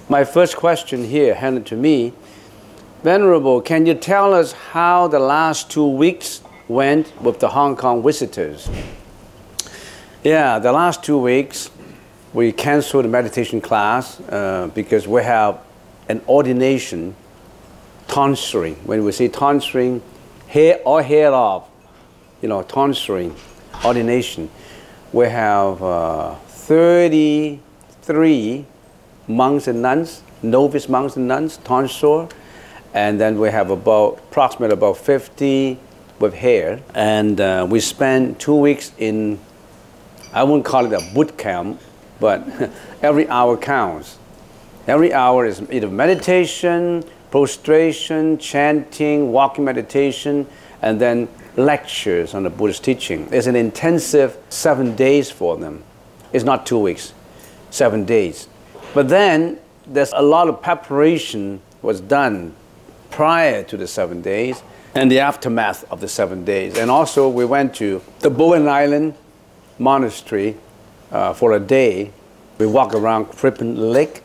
My first question here handed to me, Venerable, can you tell us how the last 2 weeks went with the Hong Kong visitors? Yeah, the last 2 weeks we canceled the meditation class because we have an ordination, tonsuring. When we say tonsuring, hair or hair off, you know, tonsuring, ordination. We have 33 monks and nuns, novice monks and nuns, tonsure, and then we have approximately about 50 with hair. And we spend 2 weeks in, I wouldn't call it a boot camp, but every hour counts. Every hour is either meditation, prostration, chanting, walking meditation, and then lectures on the Buddhist teaching. It's an intensive 7 days for them. It's not 2 weeks, 7 days. But then there's a lot of preparation was done prior to the 7 days and the aftermath of the 7 days. And also we went to the Bowen Island Monastery for a day. We walked around Crippen Lake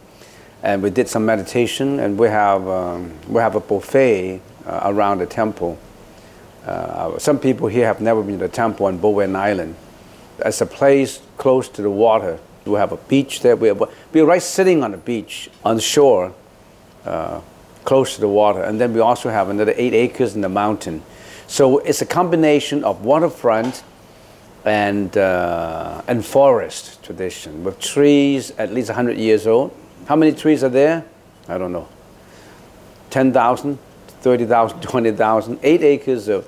and we did some meditation, and we have a buffet around the temple. Some people here have never been to the temple on Bowen Island. It's a place close to the water. We have a beach there. We're right sitting on the beach, on the shore, close to the water. And then we also have another 8 acres in the mountain. So it's a combination of waterfront and forest tradition, with trees at least 100 years old. How many trees are there? I don't know. 10,000, 30,000, 20,000. 8 acres of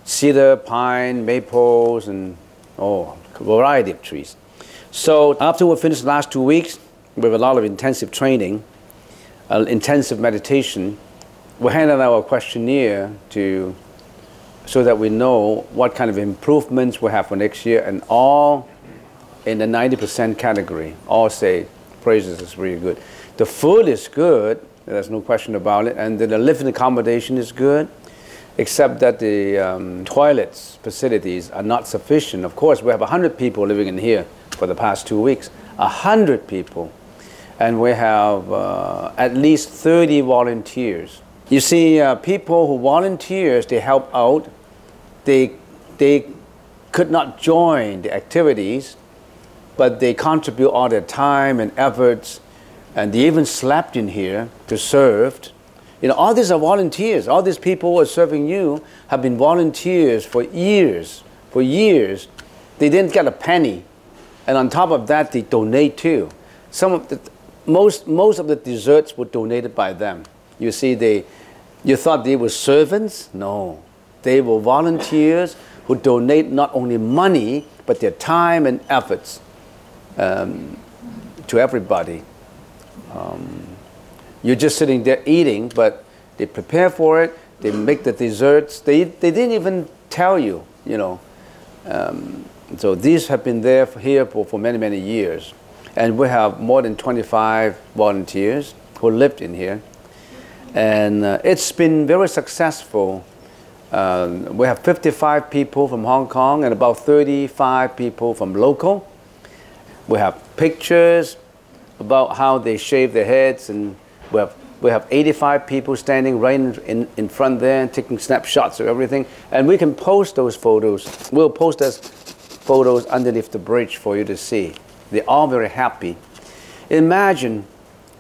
cedar, pine, maples, and a variety of trees. So after we finished the last 2 weeks with a lot of intensive training, intensive meditation, we handed out a questionnaire so that we know what kind of improvements we have for next year, and all in the 90% category. All say praises is really good. The food is good, there's no question about it, and the living accommodation is good, except that the toilets facilities are not sufficient. Of course, we have 100 people living in here for the past 2 weeks, 100 people, and we have at least 30 volunteers. You see, people who volunteers, they help out. They could not join the activities, but they contribute all their time and efforts, and they even slept in here to serve. You know, all these are volunteers. All these people who are serving you have been volunteers for years. For years, they didn't get a penny. And on top of that, they donate too. Most of the desserts were donated by them. You see, you thought they were servants? No. They were volunteers who donate not only money, but their time and efforts to everybody. You're just sitting there eating, but they prepare for it, they make the desserts. They didn't even tell you, you know. So these have been here for many, many years. And we have more than 25 volunteers who lived in here. And it's been very successful. We have 55 people from Hong Kong and about 35 people from local. We have pictures about how they shave their heads, and we have 85 people standing right in front there taking snapshots of everything. And we can post those photos. We'll post those photos underneath the bridge for you to see. They're all very happy. Imagine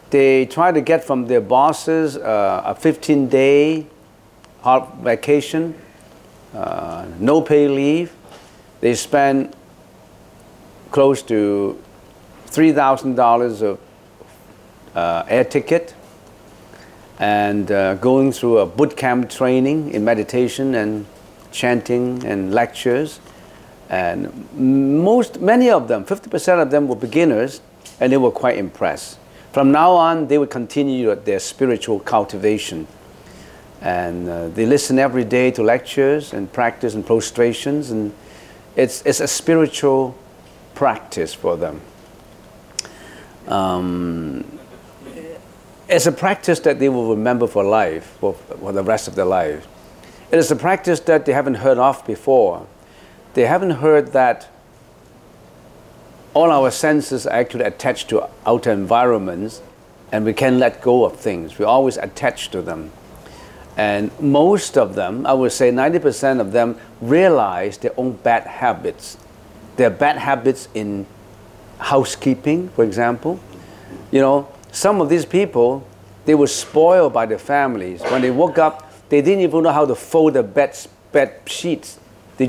they try to get from their bosses a 15-day vacation, no pay leave. They spend close to $3,000 of air ticket and going through a boot camp training in meditation and chanting and lectures. And many of them, 50% of them were beginners, and they were quite impressed. From now on, they would continue their spiritual cultivation. And they listen every day to lectures and practice and prostrations, and it's a spiritual practice for them. It's a practice that they will remember for life, for the rest of their life. It is a practice that they haven't heard of before. They haven't heard that all our senses are actually attached to outer environments, and we can't let go of things. We're always attached to them. And most of them, I would say 90% of them, realize their own bad habits. Their bad habits in housekeeping, for example. You know, some of these people, they were spoiled by their families. When they woke up, they didn't even know how to fold their bed sheets. You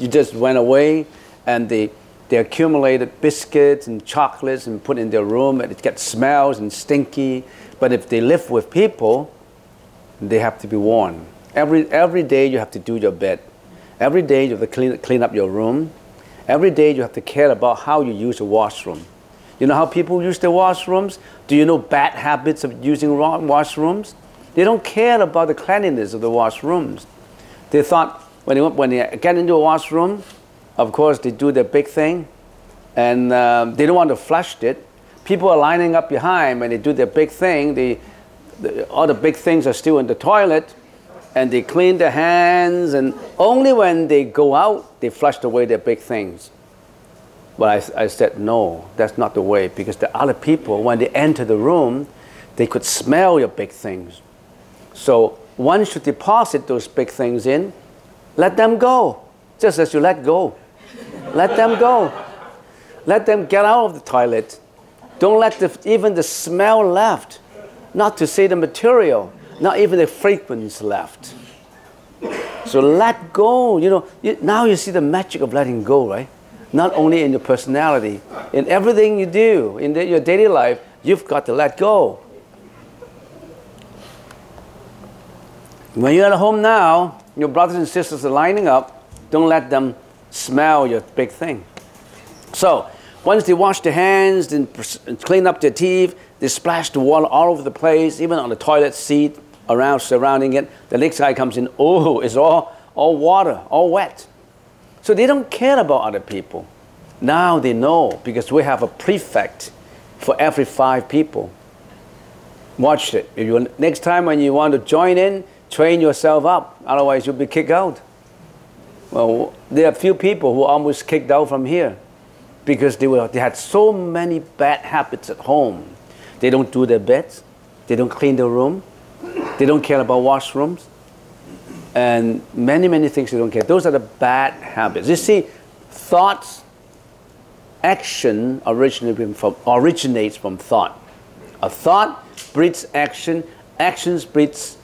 just went away, and they accumulated biscuits and chocolates and put in their room, and it gets smells and stinky. But if they live with people, they have to be warned. Every day you have to do your bed. Every day you have to clean up your room. Every day you have to care about how you use the washroom. You know how people use the washrooms? Do you know bad habits of using washrooms? They don't care about the cleanliness of the washrooms. They thought when they get into a washroom, of course they do their big thing, and they don't want to flush it. People are lining up behind when they do their big thing. All the big things are still in the toilet, and they clean their hands, and only when they go out, they flush away their big things. But I said, no, that's not the way, because the other people, when they enter the room, they could smell your big things. So once you deposit those big things in, let them go, just as you let go. Let them go. Let them get out of the toilet. Don't let even the smell left. Not to say the material, not even the fragrance left. So let go. You know, now you see the magic of letting go, right? Not only in your personality, in everything you do, in your daily life, you've got to let go. When you're at home now, your brothers and sisters are lining up, don't let them smell your big thing. So, once they wash their hands and clean up their teeth, they splash the water all over the place, even on the toilet seat, surrounding it. The next guy comes in, oh, it's all water, all wet. So they don't care about other people. Now they know, because we have a prefect for every 5 people. Watch it. Next time when you want to join in, train yourself up, otherwise you'll be kicked out. Well, there are a few people who almost kicked out from here because they had so many bad habits at home. They don't do their beds, they don't clean their room, they don't care about washrooms, and many, many things they don't care. Those are the bad habits. You see, thoughts, action originates from thought. A thought breeds action, actions breeds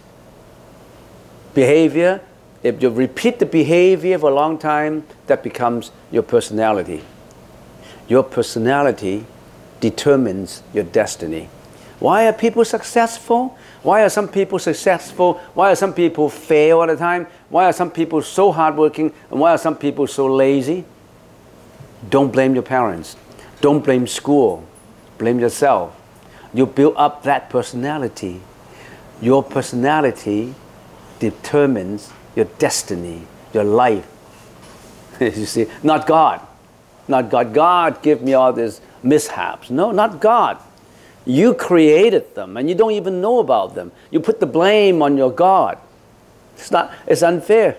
behavior. If you repeat the behavior for a long time, that becomes your personality. Your personality determines your destiny. Why are people successful? Why are some people successful? Why are some people fail all the time? Why are some people so hardworking? And why are some people so lazy? Don't blame your parents. Don't blame school. Blame yourself. You build up that personality. Your personality determines your destiny, your life. You see, not God. Not God. God give me all these mishaps. No, not God. You created them, and you don't even know about them. You put the blame on your God. It's unfair.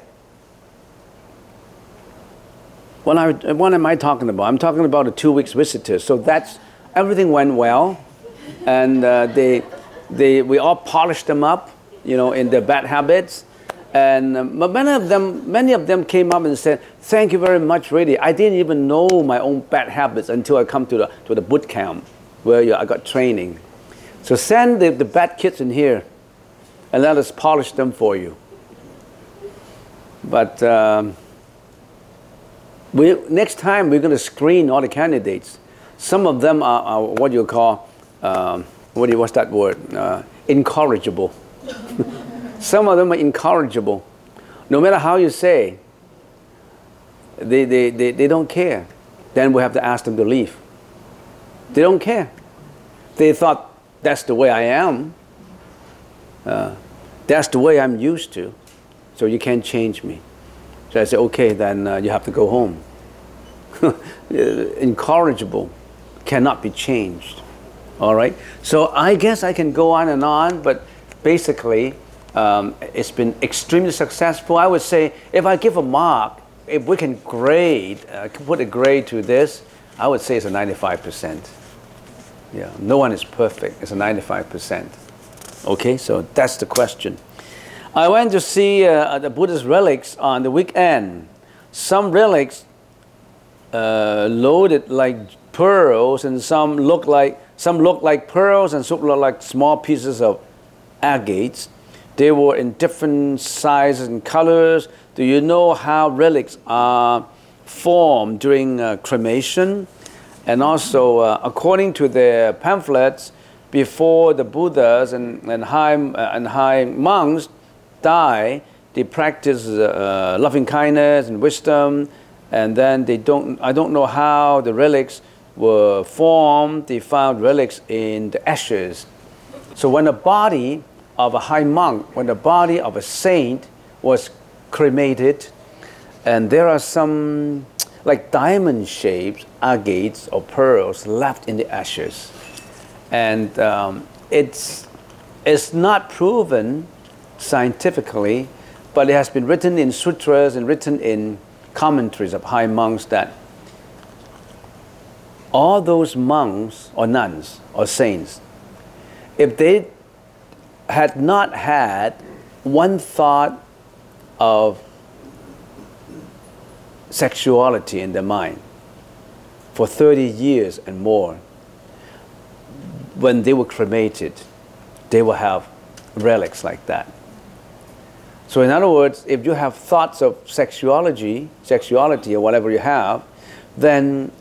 What am I talking about? I'm talking about a 2 weeks visitor. So everything went well, and we all polished them up, you know, in their bad habits. And but many of them came up and said, "Thank you very much, really. I didn't even know my own bad habits until I come to the boot camp where I got training. So send the bad kids in here, and let us polish them for you." But next time we're going to screen all the candidates. Some of them are what you call what's that word? Incorrigible. Some of them are incorrigible. No matter how you say, they don't care. Then we have to ask them to leave. They don't care. They thought that's the way I am. That's the way I'm used to, so you can't change me. So I say, okay, then you have to go home. Incorrigible, cannot be changed. All right? So I guess I can go on, but basically, it's been extremely successful. I would say if I give a mark, if we can grade, put a grade to this, I would say it's a 95%. Yeah, no one is perfect. It's a 95%. Okay, so that's the question. I went to see the Buddhist relics on the weekend. Some relics loaded like pearls, and some look like pearls, and some look like small pieces of agates. They were in different sizes and colors. Do you know how relics are formed during cremation? And also, according to the pamphlets, before the Buddhas and high monks die, they practice loving kindness and wisdom, and then I don't know how the relics were formed. They found relics in the ashes. So when the body of a high monk, when the body of a saint was cremated, and there are some like diamond shaped agates or pearls left in the ashes, and it's not proven scientifically, but it has been written in sutras and written in commentaries of high monks that all those monks or nuns or saints, if they had not had one thought of sexuality in their mind for 30 years and more, when they were cremated, they will have relics like that. So in other words, if you have thoughts of sexuality or whatever you have, then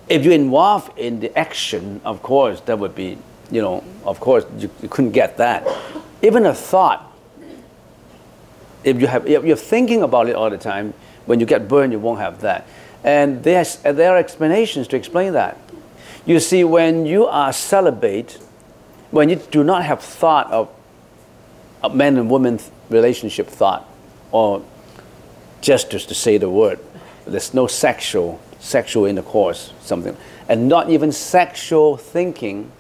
if you're involved in the action, of course, that would be, of course, you couldn't get that. Even a thought, if you're thinking about it all the time, when you get burned, you won't have that. And there are explanations to explain that. You see, when you are celibate, when you do not have thought of a man and woman relationship thought, or just to say the word, there's no sexual intercourse, something, and not even sexual thinking,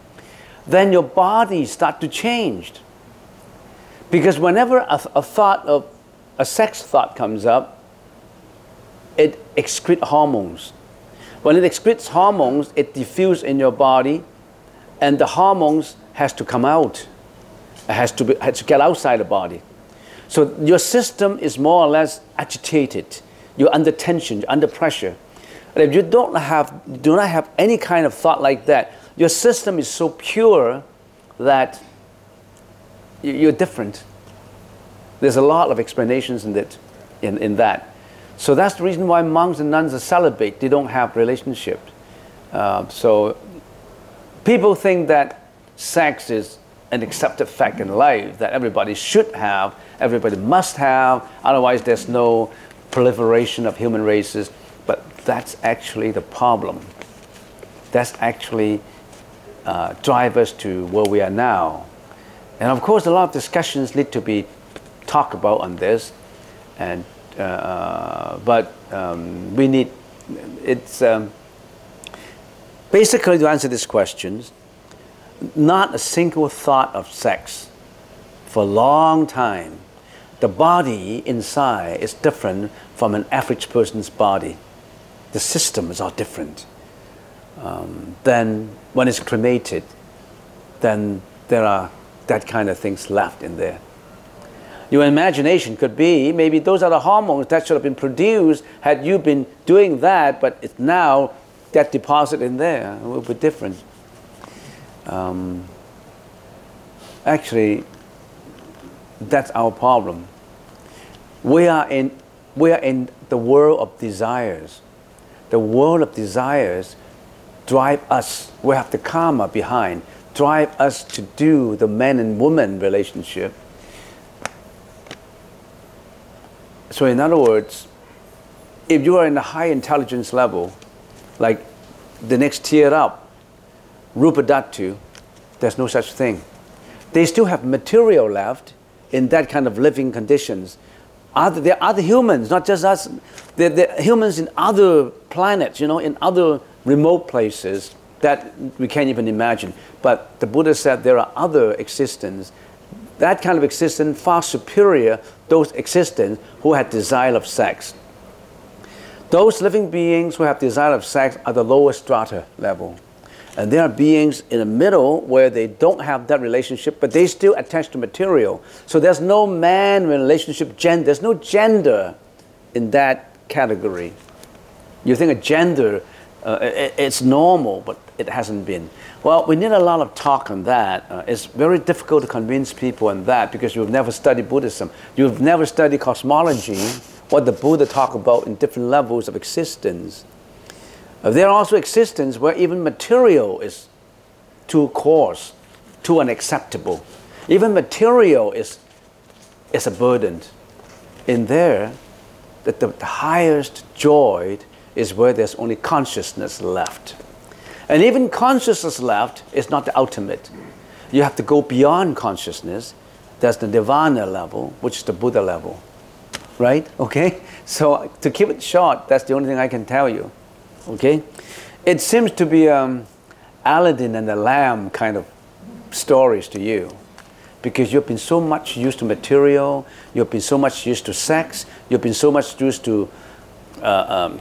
then your body starts to change. Because whenever a sex thought comes up, it excretes hormones. When it excretes hormones, it diffuses in your body, and the hormones has to come out. It has to get outside the body. So your system is more or less agitated. You're under tension, you're under pressure. And if you do not have any kind of thought like that, your system is so pure that you're different. There's a lot of explanations in that. So that's the reason why monks and nuns are celibate. They don't have relationship. So people think that sex is an accepted fact in life, that everybody should have, everybody must have, otherwise there's no proliferation of human races. But that's actually the problem. That's actually drive us to where we are now. And of course, a lot of discussions need to be talked about on this. And but we need, it's basically, to answer these questions, not a single thought of sex for a long time. The body inside is different from an average person's body. The system is all different. Then when it's cremated, then there are that kind of things left in there. Your imagination could be, maybe those are the hormones that should have been produced had you been doing that, but it's now that deposit in there. It will be different. Actually, that's our problem. We are in the world of desires. The world of desires drive us. We have the karma behind, drive us to do the man and woman relationship. So in other words, if you are in a high intelligence level, like the next tier up, Rupa Dhatu, there's no such thing. They still have material left, in that kind of living conditions. There are other humans, not just us. There are humans in other planets, in other remote places that we can't even imagine. But the Buddha said there are other existences. That kind of existence far superior those existences who had desire of sex. Those living beings who have desire of sex are the lowest strata level. And there are beings in the middle where they don't have that relationship, but they still attach to material. So there's no man relationship, gender. There's no gender in that category. You think a gender, it's normal, but it hasn't been. Well, we need a lot of talk on that. It's very difficult to convince people on that because you've never studied Buddhism. You've never studied cosmology, what the Buddha talked about in different levels of existence. There are also existences where even material is too coarse, too unacceptable. Even material is a burden. In there, the highest joy is where there's only consciousness left. And even consciousness left is not the ultimate. You have to go beyond consciousness. That's the nirvana level, which is the Buddha level. Right? Okay? So to keep it short, that's the only thing I can tell you. Okay? It seems to be Aladdin and the Lamb kind of stories to you. Because you've been so much used to material, you've been so much used to sex, you've been so much used to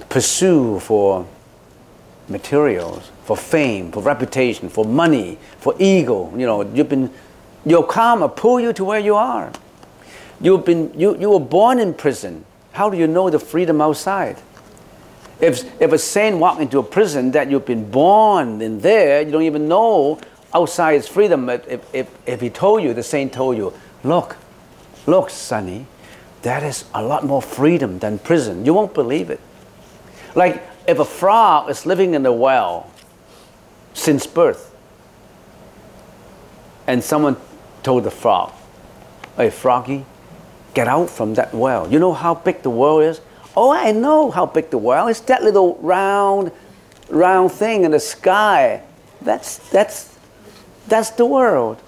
pursue for materials, for fame, for reputation, for money, for ego. Your karma pull you to where you are. You were born in prison. How do you know the freedom outside? If a saint walked into a prison that you've been born in there, you don't even know outside is freedom. If he told you, the saint told you, look, Sonny, that is a lot more freedom than prison. You won't believe it. Like if a frog is living in a well since birth, and someone told the frog, hey, Froggy, get out from that well. You know how big the world is? Oh, I know how big the world is. That little round thing in the sky. That's the world.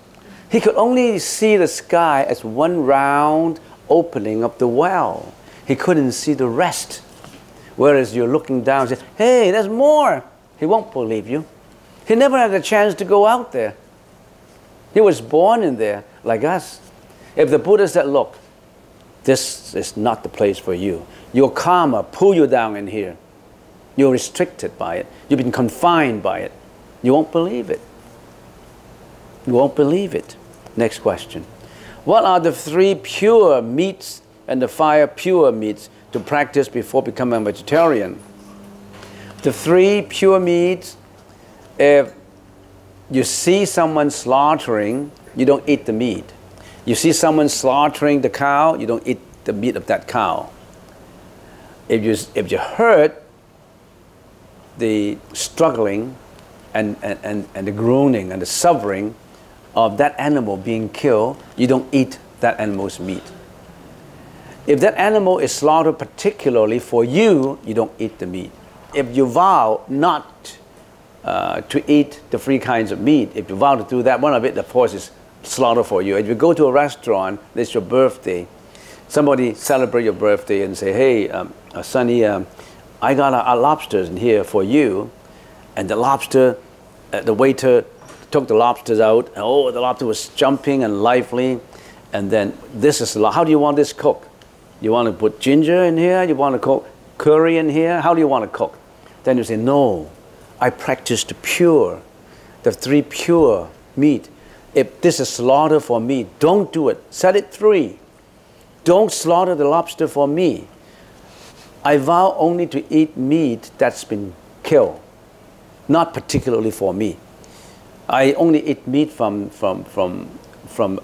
He could only see the sky as one round opening of the well. He couldn't see the rest. Whereas you're looking down and say, hey, there's more. He won't believe you. He never had a chance to go out there. He was born in there like us. If the Buddha said, look, this is not the place for you. Your karma pull you down in here. You're restricted by it. You've been confined by it. You won't believe it. You won't believe it. Next question. What are the 3 pure meats and the 5 pure meats to practice before becoming a vegetarian? The 3 pure meats, if you see someone slaughtering, you don't eat the meat. You see someone slaughtering the cow, you don't eat the meat of that cow. If you heard the struggling and the groaning and the suffering of that animal being killed, you don't eat that animal's meat. If that animal is slaughtered particularly for you, you don't eat the meat. If you vow not to eat the 3 kinds of meat, if you vow to do that, one of it, of course, is slaughter for you. If you go to a restaurant, it's your birthday, somebody celebrate your birthday and say, hey, Sonny, I got a lobster in here for you. And the lobster, the waiter took the lobsters out, and oh, the lobster was jumping and lively. And then this is, how do you want this cooked? You want to put ginger in here? You want to cook curry in here? How do you want to cook? Then you say, no, I practice the 3 pure meat. If this is slaughter for me, don't do it. Set it free. Don't slaughter the lobster for me. I vow only to eat meat that's been killed, not particularly for me. I only eat meat from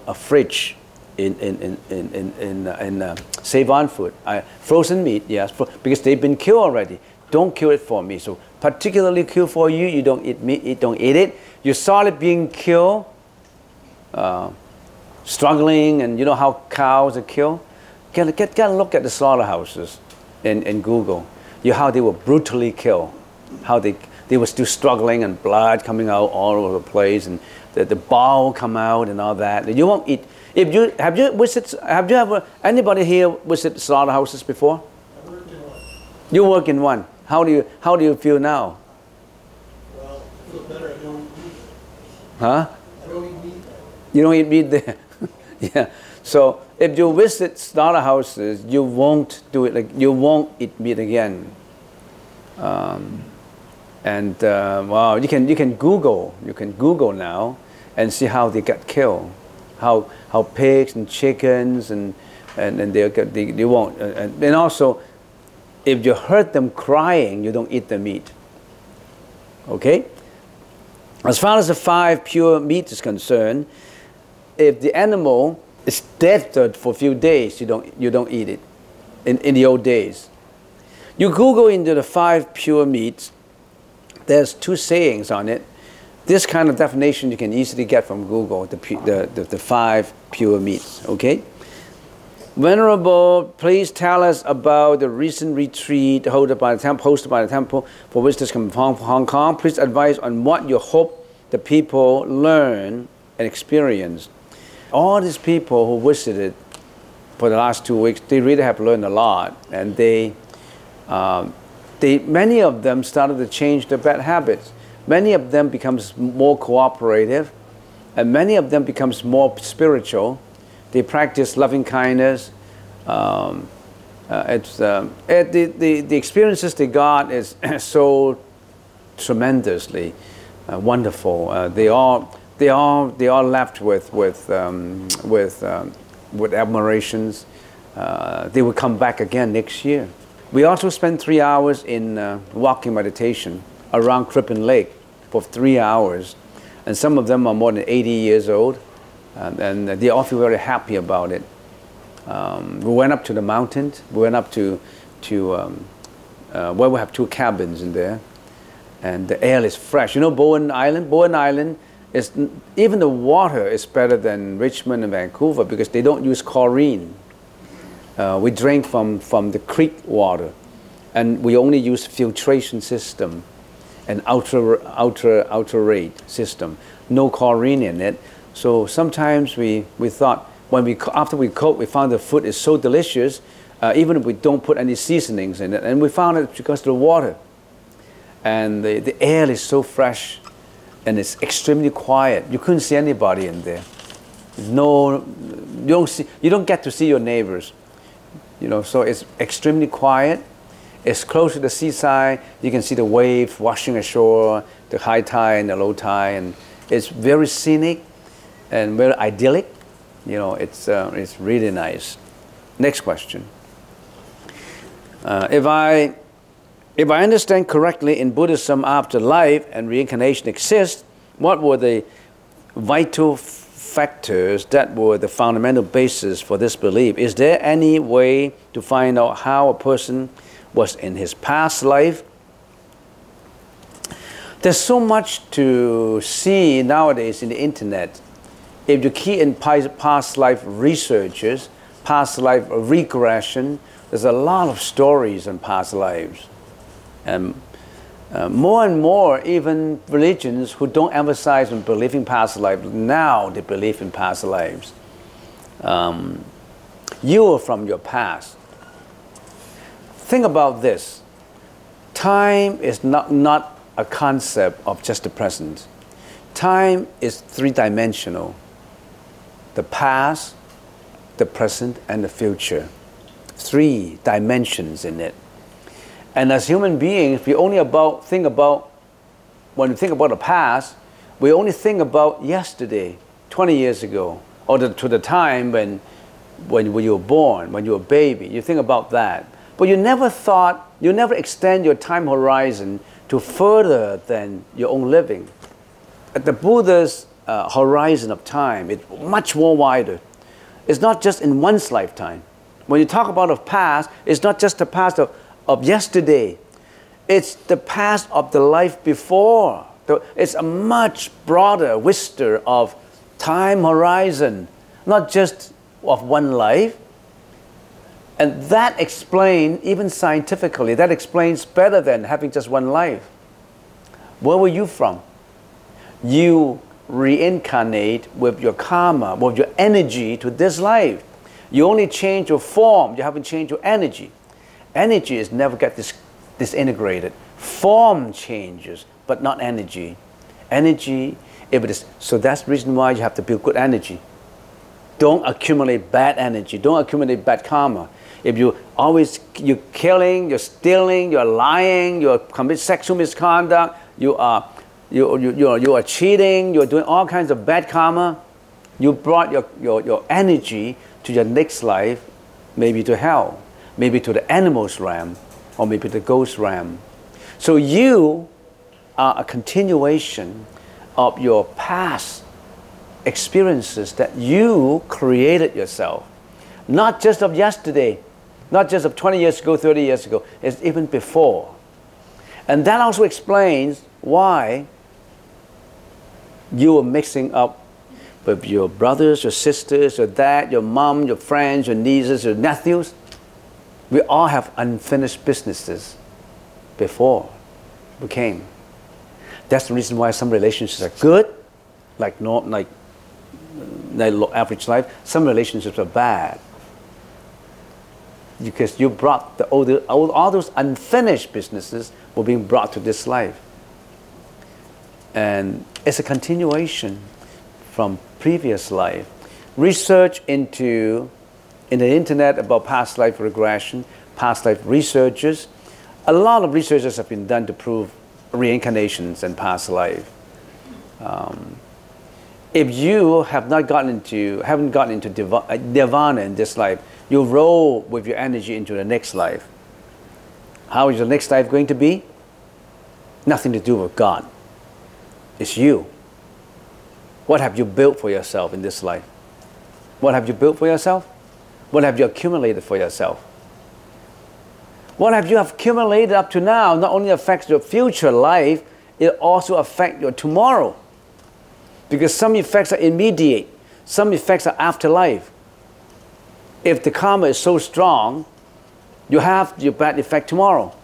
a fridge in save-on food. Frozen meat, yes, because they've been killed already. Don't kill it for me. So particularly killed for you, you don't eat meat, don't eat it. You saw it being killed, struggling, and you know how cows are killed? Get a look at the slaughterhouses in Google. How they were brutally killed, how they were still struggling and blood coming out all over the place, and the bowel come out and all that. You won't eat. If you have you visited, have you ever anybody here visited slaughterhouses before? I worked in one. You work in one. How do you feel now? Well, I feel better. I don't eat. Huh? I don't eat meat. You don't eat meat there. Yeah. So if you visit slaughterhouses, you won't do it. Like you won't eat meat again. Wow, you can Google now and see how they get killed, how pigs and chickens and they won't. And also, if you heard them crying, you don't eat the meat. Okay. As far as the 5 pure meat is concerned, if the animal is dead for a few days, you don't eat it. In the old days, you Google into the 5 pure meats. There's 2 sayings on it. This kind of definition you can easily get from Google. The 5 pure meats. Okay. Venerable, please tell us about the recent retreat hosted by the temple for visitors coming from Hong Kong. Please advise on what you hope the people learn and experience. All these people who visited for the last 2 weeks, they really have learned a lot, and many of them started to change their bad habits. Many of them becomes more cooperative, and many of them becomes more spiritual. They practice loving kindness. The experiences they got is so tremendously wonderful. They all left with admirations. They will come back again next year. We also spent 3 hours in walking meditation around Crippen Lake for 3 hours, and some of them are more than 80 years old, and they all feel very happy about it. We went up to the mountains. We went up to where we have 2 cabins in there, and the air is fresh. You know Bowen Island? Bowen Island is, even the water is better than Richmond and Vancouver because they don't use chlorine. We drink from the creek water, and we only use filtration system and outer rate system. No chlorine in it. So sometimes we thought after we cooked, we found the food is so delicious, even if we don't put any seasonings in it, and we found it because of the water. And the air is so fresh, and it's extremely quiet. You couldn't see anybody in there. No, you don't get to see your neighbors. You know, so it's extremely quiet. It's close to the seaside. You can see the wave washing ashore, the high tide and the low tide, and it's very scenic and very idyllic. You know, it's really nice. Next question. If I understand correctly, in Buddhism, afterlife and reincarnation exist, what were the vital factors that were the fundamental basis for this belief? Is there any way to find out how a person was in his past life? There's so much to see nowadays in the internet. If you key in past life researches, past life regression, there's a lot of stories on past lives. And more and more, even religions who don't emphasize on believing past life, now they believe in past lives. You are from your past. Think about this. Time is not a concept of just the present. Time is 3-dimensional. The past, the present, and the future. 3 dimensions in it. And as human beings, we only when we think about the past, we only think about yesterday, 20 years ago, or to the time when you were born, when you were a baby. You think about that. But you never extend your time horizon to further than your own living. At the Buddha's horizon of time, it's much more wider. It's not just in one's lifetime. When you talk about the past, it's not just the past of yesterday. It's the past of the life before. It's a much broader vista of time horizon, not just of one life. And that explains, even scientifically, that explains better than having just one life. Where were you from? You reincarnate with your karma, with your energy to this life. You only change your form, you haven't changed your energy. Energy is never get disintegrated. Form changes, but not energy. Energy, if it is, so that's the reason why you have to build good energy. Don't accumulate bad energy, don't accumulate bad karma. If you're killing, you're stealing, you're lying, you're committing sexual misconduct, you are cheating, you're doing all kinds of bad karma, you brought your energy to your next life, maybe to hell, maybe to the animals realm, or maybe the ghost realm. So you are a continuation of your past experiences that you created yourself. Not just of yesterday, not just of 20 years ago, 30 years ago, it's even before. And that also explains why you are mixing up with your brothers, your sisters, your dad, your mom, your friends, your nieces, your nephews. We all have unfinished businesses before we came. That's the reason why some relationships are good, like average life. Some relationships are bad, because you brought all those unfinished businesses were being brought to this life. And it's a continuation from previous life. Research in the internet about past life regression, past life researchers. A lot of researches have been done to prove reincarnations and past life. If you haven't gotten into nirvana in this life, you roll with your energy into the next life. How is the next life going to be? Nothing to do with God. It's you. What have you built for yourself in this life? What have you built for yourself? What have you accumulated for yourself? What have you accumulated up to now not only affects your future life, it also affects your tomorrow. Because some effects are immediate, some effects are afterlife. If the karma is so strong, you have your bad effect tomorrow.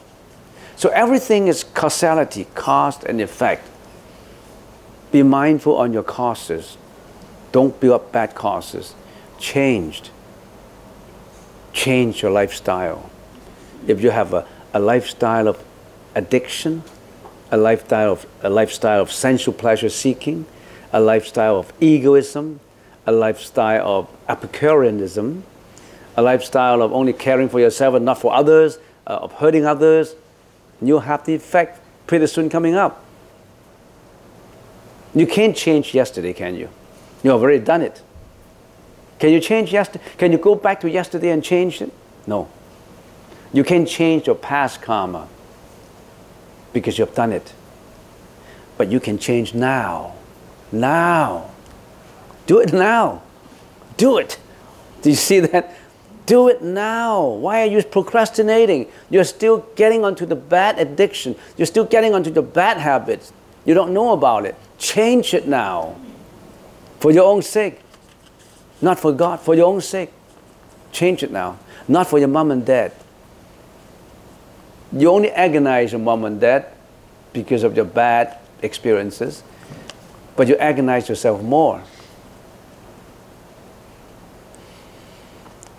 So everything is causality, cause and effect. Be mindful on your causes. Don't build up bad causes. Change your lifestyle. If you have a lifestyle of addiction, a lifestyle of sensual pleasure seeking, a lifestyle of egoism, a lifestyle of Epicureanism, a lifestyle of only caring for yourself and not for others, of hurting others, you'll have the effect pretty soon coming up. You can't change yesterday, can you? You have already done it. Can you change yesterday? Can you go back to yesterday and change it? No. You can't change your past karma because you've done it. But you can change now. Now. Do it now. Do it. Do you see that? Do it now. Why are you procrastinating? You're still getting onto the bad addiction. You're still getting onto the bad habits. You don't know about it. Change it now. For your own sake. Not for God, for your own sake. Change it now. Not for your mom and dad. You only agonize your mom and dad because of your bad experiences, but you agonize yourself more.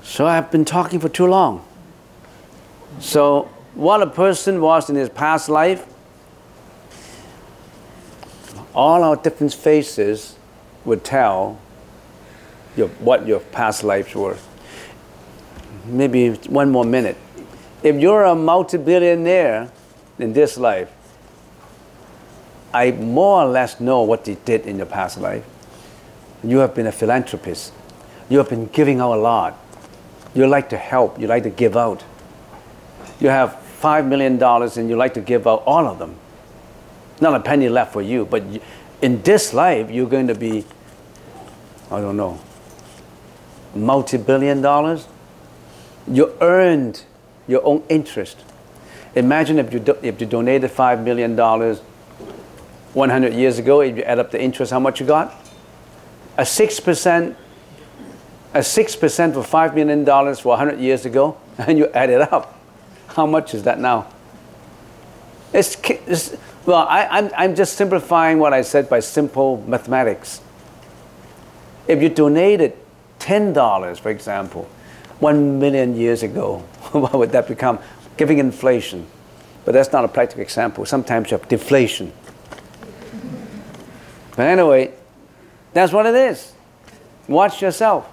So I've been talking for too long. So what a person was in his past life, all our different faces would tell what your past lives were. Maybe one more minute. If you're a multi-billionaire in this life, I more or less know what you did in your past life. You have been a philanthropist. You have been giving out a lot. You like to help. You like to give out. You have $5 million and you like to give out all of them. Not a penny left for you, but in this life, you're going to be, I don't know, multi-billion dollars. You earned your own interest. Imagine if you donated $5 million 100 years ago, if you add up the interest, how much you got? A 6% for $5 million for 100 years ago, and you add it up. How much is that now? It's Well, I'm just simplifying what I said by simple mathematics. If you donated $10, for example, 1 million years ago, what would that become? Giving inflation. But that's not a practical example. Sometimes you have deflation. But anyway, that's what it is. Watch yourself.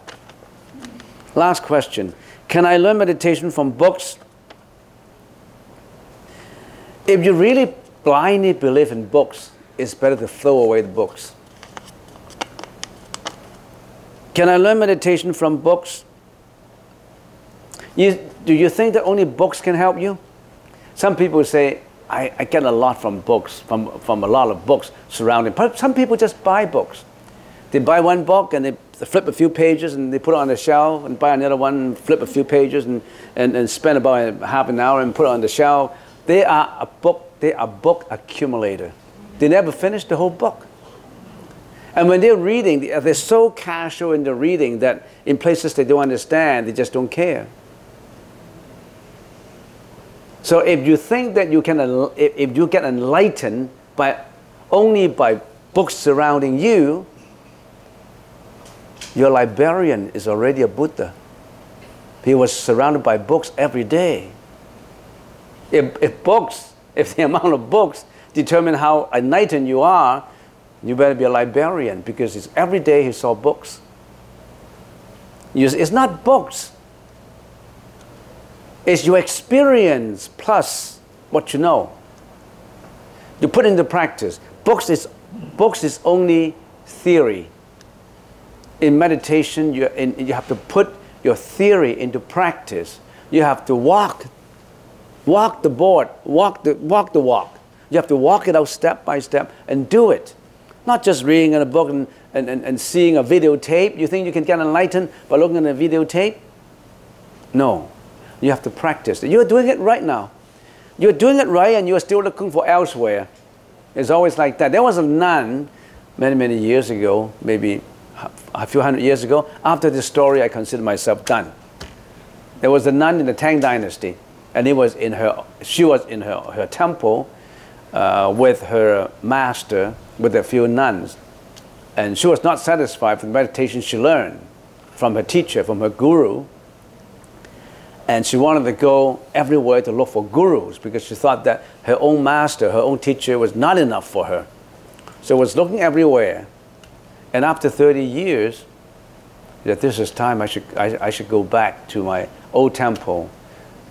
Last question. Can I learn meditation from books? If you really blindly believe in books, it's better to throw away the books. Can I learn meditation from books? Do you think that only books can help you? Some people say, I get a lot from books, from a lot of books surrounding. Some people just buy books. They buy one book and they flip a few pages and they put it on the shelf and buy another one and flip a few pages and spend about half an hour and put it on the shelf. They are a book accumulator. They never finish the whole book. And when they're reading, they're so casual in the reading that in places they don't understand, they just don't care. So if you think that you can, if you get enlightened only by books surrounding you, your librarian is already a Buddha. He was surrounded by books every day. If the amount of books determine how enlightened you are, you better be a librarian, because every day he saw books. It's not books. It's your experience plus what you know. You put into practice. Books is only theory. In meditation, you have to put your theory into practice. You have to walk the board, walk the walk. You have to walk it out step by step and do it. Not just reading in a book and seeing a videotape. You think you can get enlightened by looking at a videotape? No. You have to practice. You're doing it right now. You're doing it right and you're still looking for elsewhere. It's always like that. There was a nun many, many years ago, maybe a few hundred years ago. After this story, I consider myself done. There was a nun in the Tang Dynasty, and she was in her temple with her master, with a few nuns. And she was not satisfied with the meditation she learned from her teacher, from her guru. And she wanted to go everywhere to look for gurus, because she thought that her own master, her own teacher was not enough for her. So was looking everywhere. And after 30 years, that this is time I should go back to my old temple.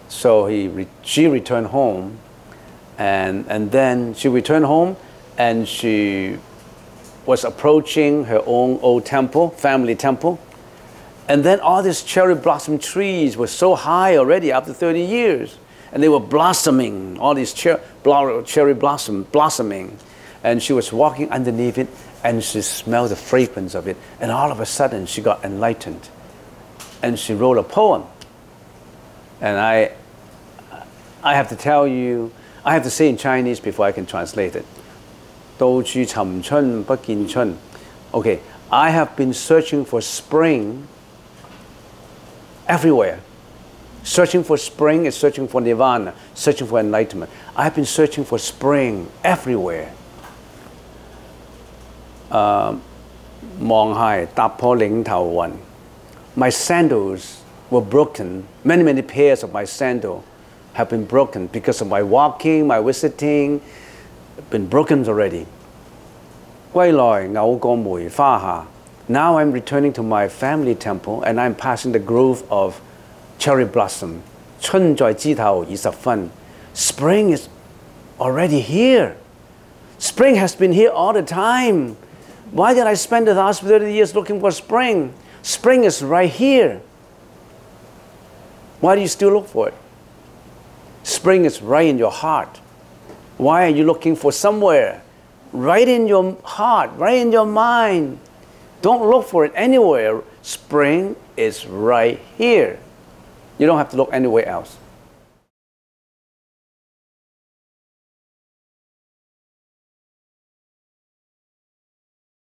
So she returned home, and then she returned home, and she was approaching her own old temple, family temple. And then all these cherry blossom trees were so high already after 30 years. And they were blossoming, all these cherry blossom blossoming. And she was walking underneath it, and she smelled the fragrance of it. And all of a sudden, she got enlightened. And she wrote a poem. And I have to tell you, I have to say in Chinese before I can translate it. 到處尋春不見春. Okay, I have been searching for spring everywhere. Searching for spring is searching for nirvana, searching for enlightenment. I've been searching for spring everywhere. 望係踏破嶺頭雲. My sandals were broken. Many, many pairs of my sandals have been broken because of my walking, my visiting, been broken already. 歸來偶過梅花下. Now I'm returning to my family temple and I'm passing the grove of cherry blossom. 春在枝頭20分. Spring is already here. Spring has been here all the time. Why did I spend the last 30 years looking for spring? Spring is right here. Why do you still look for it? Spring is right in your heart. Why are you looking for somewhere? Right in your heart, right in your mind. Don't look for it anywhere. Spring is right here. You don't have to look anywhere else.